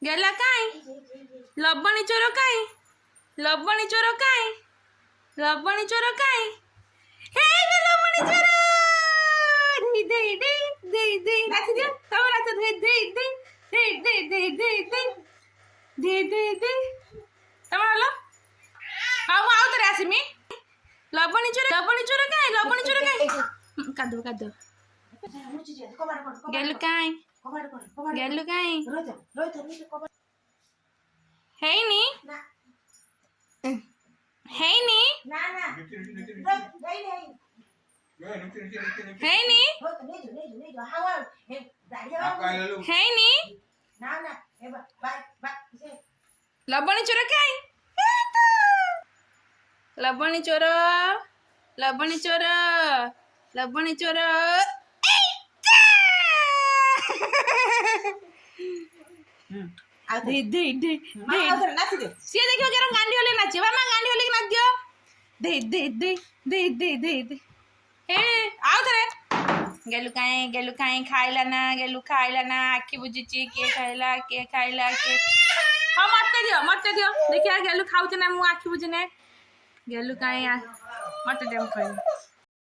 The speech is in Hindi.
गेला काय लबणी चोर काय लबणी चोर काय लबणी चोर काय हे गे लबणी चोर दे दे दे दे दे नाच दे तव नाच दे दे दे दे दे दे दे दे दे दे तव आलो हाव आव तरी आसी मी लबणी चोर काय कादो कादो गेलु काय गेलु काय हेनी हेनी हेनी हेनी लबणी चोर काय लबणी चोर लबणी चोर लबणी चोर दे दे दे दे सी देखियो केरम गांडी होले नाचे मामा गांडी होले नाच दियो दे दे दे दे दे दे दे ए आउ थरे गेलु काई खाइला ना आखी बुझीची के खाइला के हां मटे दियो देखिया गेलु खाउछ ना मु आखी बुझने गेलु काई मटे दे खाइ